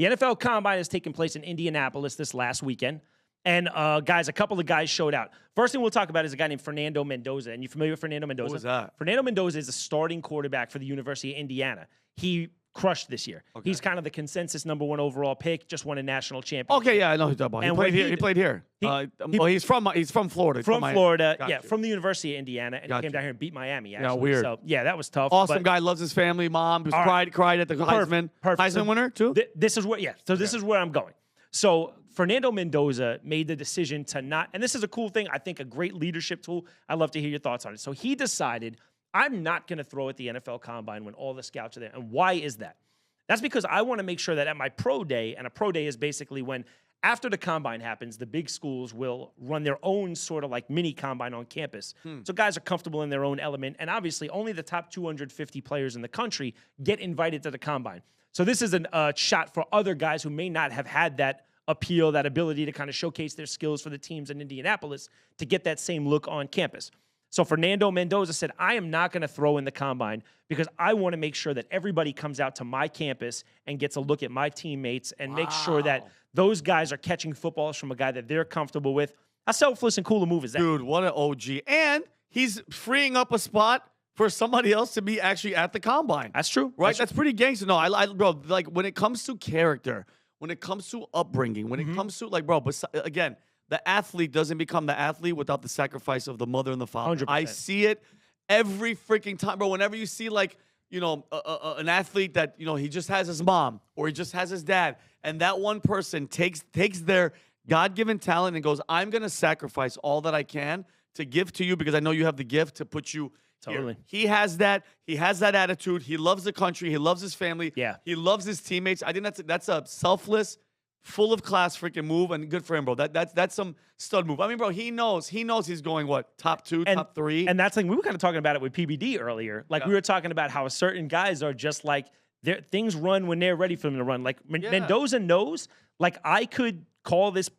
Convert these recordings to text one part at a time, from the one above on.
The NFL Combine has taken place in Indianapolis this last weekend. And, guys, a couple of guys showed out. First thing we'll talk about is a guy named Fernando Mendoza. And you familiar with Fernando Mendoza? Who was that? Fernando Mendoza is a starting quarterback for the University of Indiana. He crushed this year. Okay. He's kind of the consensus #1 overall pick, just won a national championship. Okay, yeah, I know who you're talking about. He played here. He's from Florida. From Florida, from the University of Indiana. And he came down here and beat Miami, actually. Yeah, weird. So, yeah, that was tough. Awesome guy, loves his family, mom, cried at the Heisman. Perfect. Heisman winner, too? This is where I'm going. So Fernando Mendoza made the decision to not, and this is a cool thing, I think a great leadership tool. I'd love to hear your thoughts on it. So he decided, I'm not going to throw at the NFL Combine when all the scouts are there. And why is that? That's because I want to make sure that at my pro day, and a pro day is basically when after the Combine happens, the big schools will run their own sort of like mini Combine on campus. So guys are comfortable in their own element. And obviously only the top 250 players in the country get invited to the Combine. So this is a shot for other guys who may not have had that appeal, that ability to kind of showcase their skills for the teams in Indianapolis to get that same look on campus. So Fernando Mendoza said, I am not going to throw in the Combine because I want to make sure that everybody comes out to my campus and gets a look at my teammates and make sure that those guys are catching footballs from a guy that they're comfortable with. How selfless and cool a move is that? Dude, what an OG. And he's freeing up a spot for somebody else to be actually at the Combine. That's true. Right? That's pretty gangster. No, bro, like when it comes to character, when it comes to upbringing, when it comes to, like, bro, but again, the athlete doesn't become the athlete without the sacrifice of the mother and the father. 100%. I see it every freaking time, bro. Whenever you see, like, you know, an athlete that, you know, he just has his mom or he just has his dad, and that one person takes their God-given talent and goes, I'm going to sacrifice all that I can to give to you because I know you have the gift to put you Totally. here. He has that. He has that attitude. He loves the country. He loves his family. Yeah. He loves his teammates. I think that's a selfless, full of class freaking move, and good for him, bro. That's some stud move. I mean, bro, he knows he's going what, top 2, top 3, and that's like we were kind of talking about it with PBD earlier. Like we were talking about how certain guys are just like things run when they're ready for them to run. Like Mendoza knows, like I can call this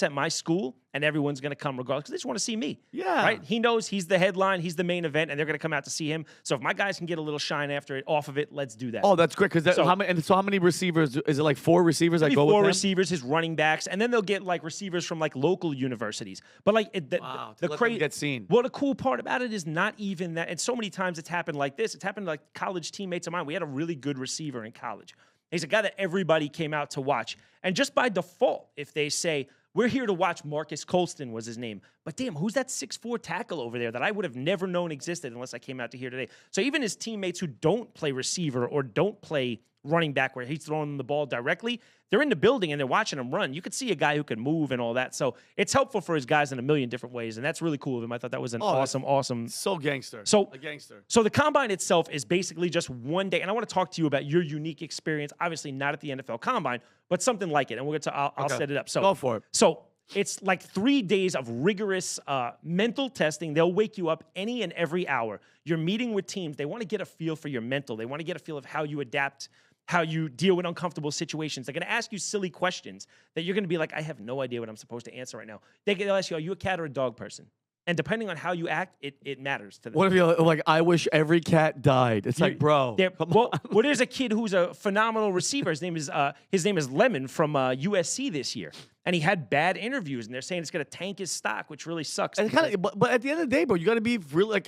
at my school, and everyone's going to come regardless because they just want to see me. Yeah. Right? He knows he's the headline, he's the main event, and they're going to come out to see him. So if my guys can get a little shine off of it, let's do that. Oh, that's great. Because how many receivers? Is it like 4 receivers that go with him? 4 receivers, his running backs, and then they'll get like receivers from like local universities. But like the crazy get seen. Well, the cool part about it is not even that. And so many times it's happened like this. It's happened to like college teammates of mine. We had a really good receiver in college. He's a guy that everybody came out to watch. And just by default, if they say, we're here to watch Marcus Colston was his name. But damn, who's that 6'4" tackle over there that I would have never known existed unless I came out to here today? So even his teammates who don't play receiver or don't play running back where he's throwing the ball directly, they're in the building and they're watching him run. You could see a guy who can move and all that. So it's helpful for his guys in a million different ways, and that's really cool of him. I thought that was an awesome. So gangster. A gangster. So the Combine itself is basically just one day, and I want to talk to you about your unique experience, obviously not at the NFL Combine, but something like it, and I'll set it up. So go for it. So it's like 3 days of rigorous mental testing. They'll wake you up any and every hour. You're meeting with teams. They want to get a feel for your mental. They want to get a feel of how you adapt, how you deal with uncomfortable situations. They're going to ask you silly questions that you're going to be like, I have no idea what I'm supposed to answer right now. They'll ask you, are you a cat or a dog person? And depending on how you act, it matters to them. What if you're like, I wish every cat died? It's like, bro. Well, there's a kid who's a phenomenal receiver. His name is Lemon from USC this year. And he had bad interviews, and they're saying it's going to tank his stock, which really sucks. And but at the end of the day, bro, you got to be really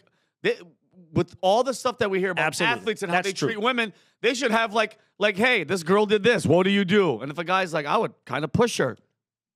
with all the stuff that we hear about athletes and how they treat women, they should have like, hey, this girl did this. What do you do? And if a guy's like, I would kind of push her.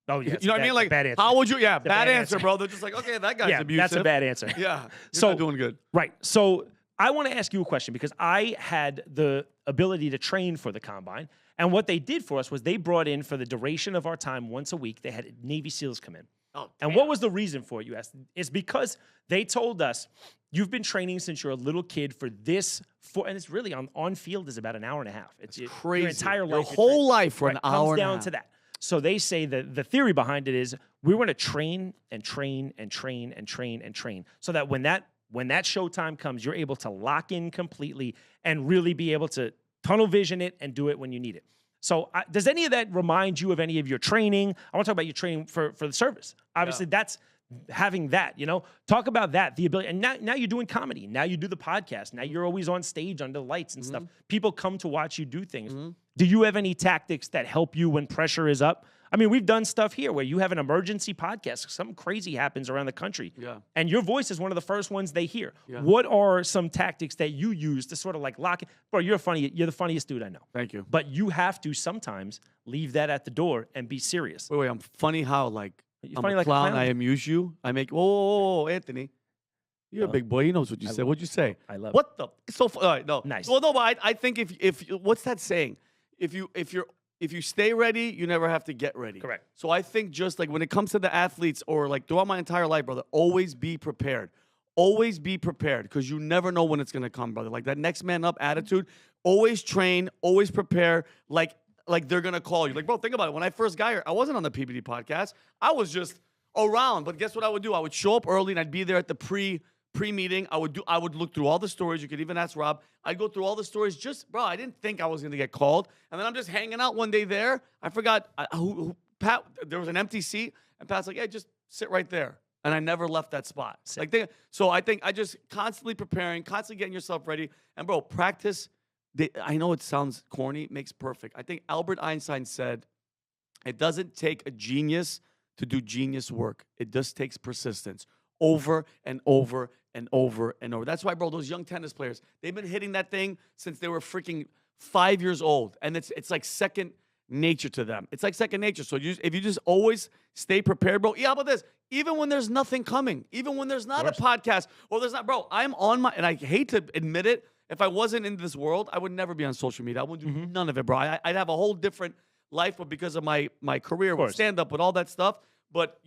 Oh, yeah. You know what I mean? Like, bad answer. how would you? Yeah, bad answer, bro. They're just like, okay, that guy's abusive. That's a bad answer. Yeah, you're not doing good. Right. So I want to ask you a question because I had the ability to train for the Combine. And what they did for us was they brought in, for the duration of our time, once a week, they had Navy SEALs come in. Oh, and what was the reason for it, you asked? It's because they told us, you've been training since you're a little kid for this, and it's really on field is about an hour and a half. It's crazy. Your entire life. Your whole life for an hour and a half. Comes down to that. So they say that the theory behind it is we want to train and train and train and train and train so that when that showtime comes, you're able to lock in completely and really be able to tunnel vision it and do it when you need it. So does any of that remind you of any of your training? I want to talk about your training for the service. Obviously, that's having that, talk about that, the ability. And now you're doing comedy. Now you do the podcast. Now you're always on stage under the lights and stuff. People come to watch you do things. Do you have any tactics that help you when pressure is up? I mean, we've done stuff here where you have an emergency podcast. Something crazy happens around the country. Yeah. And your voice is one of the first ones they hear. Yeah. What are some tactics that you use to sort of like lock it? Bro, you're the funniest dude I know. Thank you. But you have to sometimes leave that at the door and be serious. Wait, I'm funny how, like, You're I'm funny a like a clown. clown. I amuse you. I make, whoa, Anthony. You're a big boy. He knows what you said. What'd you say? I love what the? It's so all right, no. Nice. Well, no, but I think if what's that saying? If you stay ready, you never have to get ready. Correct. So I think just like when it comes to the athletes or like throughout my entire life, brother, always be prepared. Always be prepared because you never know when it's going to come, brother. Like that next man up attitude. Always train, always prepare like they're going to call you. Like, bro, think about it. When I first got here, I wasn't on the PBD podcast. I was just around. But guess what I would do? I would show up early and I'd be there at the pre-meeting. I would look through all the stories. You could even ask Rob. I'd go through all the stories. Just, bro, I didn't think I was going to get called. And then I'm just hanging out one day there. I forgot Pat, there was an empty seat. And Pat's like, hey, just sit right there. And I never left that spot. So I think I just constantly preparing, constantly getting yourself ready. And, bro, practice. I know it sounds corny. Makes perfect. I think Albert Einstein said, it doesn't take a genius to do genius work. It just takes persistence over and over and over and over. That's why, bro, those young tennis players, they've been hitting that thing since they were freaking 5 years old. And it's like second nature to them. It's like second nature. So if you just always stay prepared, bro. Yeah, how about this? Even when there's nothing coming, even when there's not a podcast or there's not, bro, I'm on my, and I hate to admit it, if I wasn't in this world, I would never be on social media. I would do none of it, bro. I'd have a whole different life, but because of my career with stand-up, with all that stuff. But,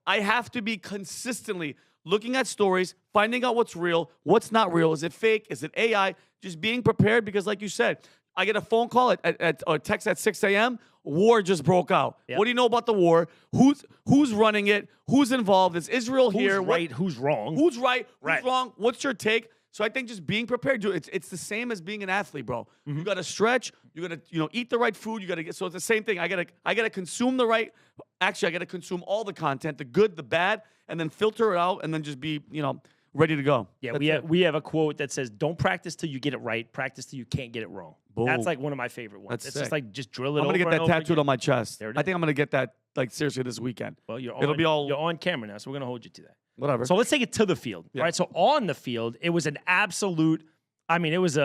I have to be consistently looking at stories, finding out what's real, what's not real. Is it fake? Is it AI? Just being prepared because, like you said, I get a phone call or text at 6 a.m., war just broke out. Yep. What do you know about the war? Who's running it? Who's involved? Is Israel here? Who's right? Who's wrong? Who's right? Who's wrong? What's your take? So I think just being prepared, dude, it's the same as being an athlete, bro. You got to stretch. You got to, eat the right food. You got to get. So it's the same thing. I gotta consume the right. Actually, I got to consume all the content, the good, the bad, and then filter it out, and then just be, ready to go. Yeah, we have a quote that says, "Don't practice till you get it right. Practice till you can't get it wrong." Boom. That's like one of my favorite ones. It's just like just drill it. I'm gonna get that tattooed on my chest. There it is. I think I'm gonna get that like seriously this weekend. Well, you're on camera now, so we're gonna hold you to that. Whatever. So let's take it to the field, right? So on the field, it was an absolute. I mean, it was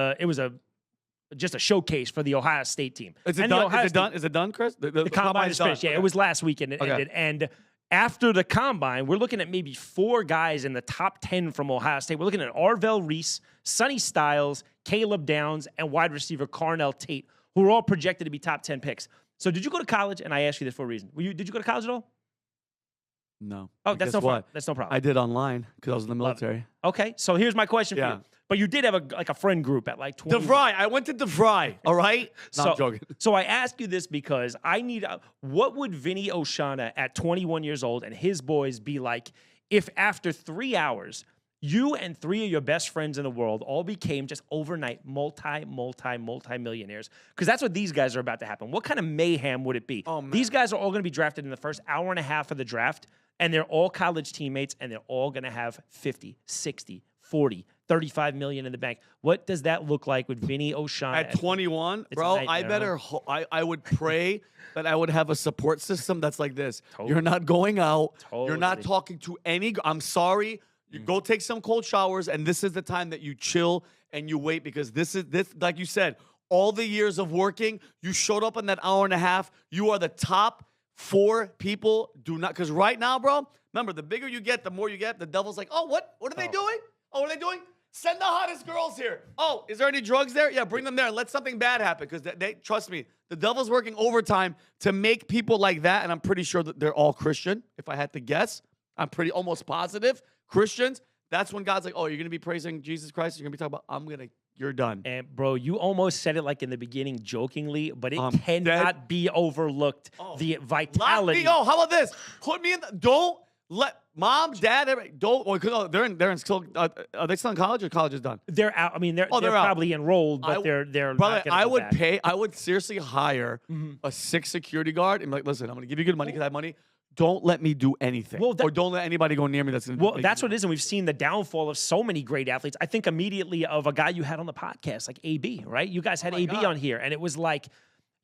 just a showcase for the Ohio State team. Is it done? Is it done, Chris? The combine is finished. Yeah, okay. It was last weekend. It ended. And after the combine, we're looking at maybe 4 guys in the top 10 from Ohio State. We're looking at Arll Reese, Sonny Styles, Caleb Downs, and wide receiver Carell Tate, who are all projected to be top 10 picks. So did you go to college? And I asked you this for a reason. Did you go to college at all? No. Oh, that's no problem. That's no problem. I did online because I was in the military. Okay, so here's my question for you. But you did have a friend group at like 20. DeVry. I went to DeVry, all right? No, I'm joking. So I ask you this because I need what would Vinny Oshana at 21 years old and his boys be like if after 3 hours you and 3 of your best friends in the world all became just overnight multi-millionaires? Because that's what these guys are about to happen. What kind of mayhem would it be? Oh, man. These guys are all going to be drafted in the first hour and a half of the draft, and they're all college teammates, and they're all going to have 50, 60, 40, 35 million in the bank. What does that look like with Vinny Oshana? At 21, bro, I would pray that I would have a support system that's like this. Totally. You're not going out. Totally. You're not talking to any. I'm sorry. You go take some cold showers, and this is the time that you chill and you wait because this, like you said, all the years of working, you showed up in that hour and a half. You are the top 4 people. Do not, because right now, bro, remember, the bigger you get, the more you get. The devil's like, oh, what? What are they doing? Oh, what are they doing? Send the hottest girls here. Oh, is there any drugs there? Yeah, bring them there and let something bad happen because they trust me. The devil's working overtime to make people like that, and I'm pretty sure that they're all Christian. If I had to guess, I'm pretty almost positive Christians. That's when God's like, oh, you're going to be praising Jesus Christ. You're going to be talking about, you're done. And, bro, you almost said it like in the beginning jokingly, but it cannot be overlooked. The vitality. How about this? Put me in don't let mom, dad, everybody, don't. They're in still. Are they still in college or college is done? They're out. I mean, they're probably enrolled, but they're probably. I would pay. I would seriously hire a 6 security guard and be like, listen, I'm going to give you good money because I have money. Don't let me do anything. Or don't let anybody go near me. That's what it is. And we've seen the downfall of so many great athletes. I think immediately of a guy you had on the podcast, like AB, right? You guys had AB on here. And it was like,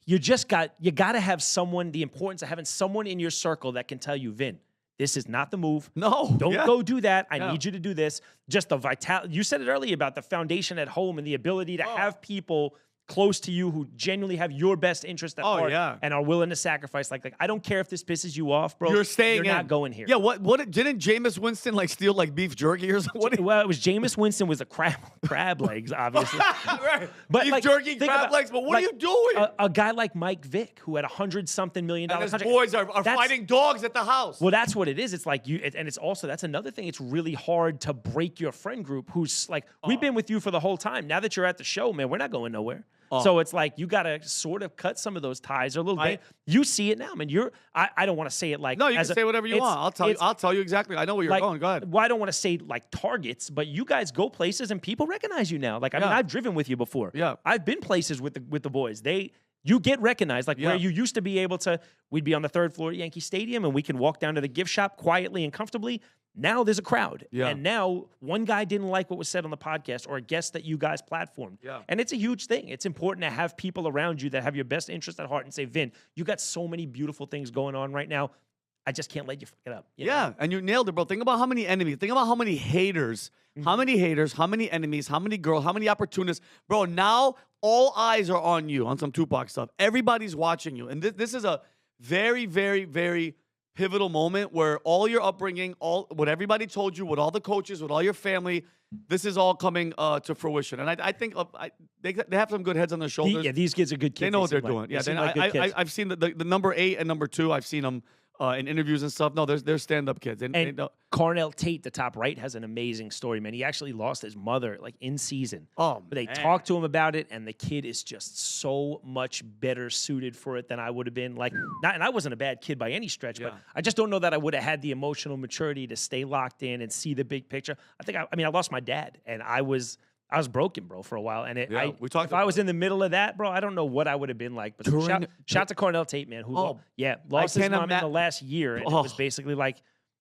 you got to have someone, the importance of having someone in your circle that can tell you, Vin, this is not the move. No. Don't yeah. go do that. I need you to do this. Just the vitality. You said it earlier about the foundation at home and the ability to have people close to you who genuinely have your best interest at heart and are willing to sacrifice. Like I don't care if this pisses you off, bro. You're staying You're not going here. Yeah, what didn't Jameis Winston like steal like beef jerky or something? Well, it was Jameis Winston was the crab legs, obviously. Right. But beef like, jerky, crab legs, but what are you doing? A guy like Mike Vick, who had $100-something million and his contract. boys are fighting dogs at the house. Well, that's what it is. It's like and it's also, that's another thing. It's really hard to break your friend group who's like, we've been with you for the whole time. Now that you're at the show, man, we're not going nowhere. So it's like you got to sort of cut some of those ties a little bit. You see it now, man. I don't want to say it like no, you can say whatever you want. I'll tell you exactly. I know where you're going. Go ahead. Well, I don't want to say like targets, but you guys go places and people recognize you now. Like I mean, I've driven with you before. Yeah, I've been places with the boys. You get recognized, like where you used to be able to. We'd be on the 3rd floor at Yankee Stadium, and we can walk down to the gift shop quietly and comfortably. Now there's a crowd. Yeah. And now one guy didn't like what was said on the podcast or a guest that you guys platformed. Yeah. And it's a huge thing. It's important to have people around you that have your best interest at heart and say, Vin, you got so many beautiful things going on right now. I just can't let you fuck it up. You know? And you nailed it, bro. Think about how many enemies. Think about how many haters. How many haters, how many enemies, how many girls, how many opportunists. Bro, now all eyes are on you on some Tupac stuff. Everybody's watching you. And this is a very, very, very pivotal moment where all your upbringing, what everybody told you, what all the coaches, what all your family, this is all coming to fruition. And I think they have some good heads on their shoulders. These kids are good kids. They know what they're doing. Yeah, I've seen the number 8 and number 2. I've seen them in interviews and stuff. No, they're stand-up kids. And Carell Tate, the top right, has an amazing story, man. He actually lost his mother like in season. Oh, but they talked to him about it, and the kid is just so much better suited for it than I would have been. Like, and I wasn't a bad kid by any stretch, but I just don't know that I would have had the emotional maturity to stay locked in and see the big picture. I lost my dad, and I was broken, bro, for a while. And if I was in the middle of that, bro, I don't know what I would have been like. But shout to Carell Tate, man, who lost his mom in the last year. And it was basically like,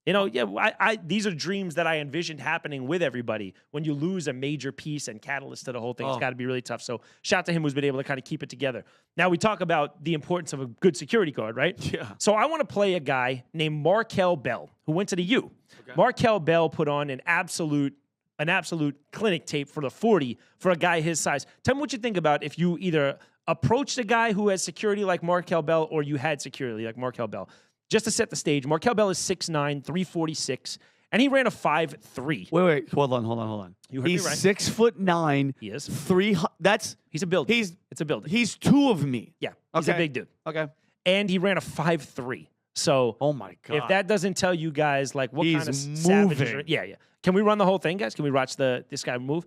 these are dreams that I envisioned happening with everybody. When you lose a major piece and catalyst to the whole thing, it's got to be really tough. So shout to him who's been able to kind of keep it together. Now we talk about the importance of a good security guard, right? Yeah. So I want to play a guy named Markeel Bell, who went to the U. Okay. Markeel Bell put on an absolute clinic tape for the 40 for a guy his size. Tell me what you think about if you either approached a guy who has security like Markeel Bell or you had security like Markeel Bell. Just to set the stage, Markeel Bell is 6'9", 346, and he ran a 5'3". Wait. Hold on. You heard he's me right. 6'9". He is. He's a builder. It's a builder. He's 2 of me. Yeah. He's a big dude. Okay. And he ran a 5'3". So, oh my God. If that doesn't tell you guys like what kind of moving. savages. Yeah. Can we run the whole thing, guys? Can we watch this guy move?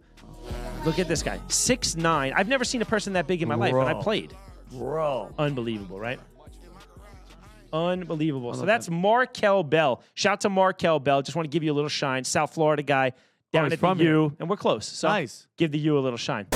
Look at this guy, 6'9". I've never seen a person that big in my life, and I played. Bro, unbelievable, right? Unbelievable. So that's Markeel Bell. Shout to Markeel Bell. Just want to give you a little shine. South Florida guy down at the U, and we're close. So nice. Give the U a little shine.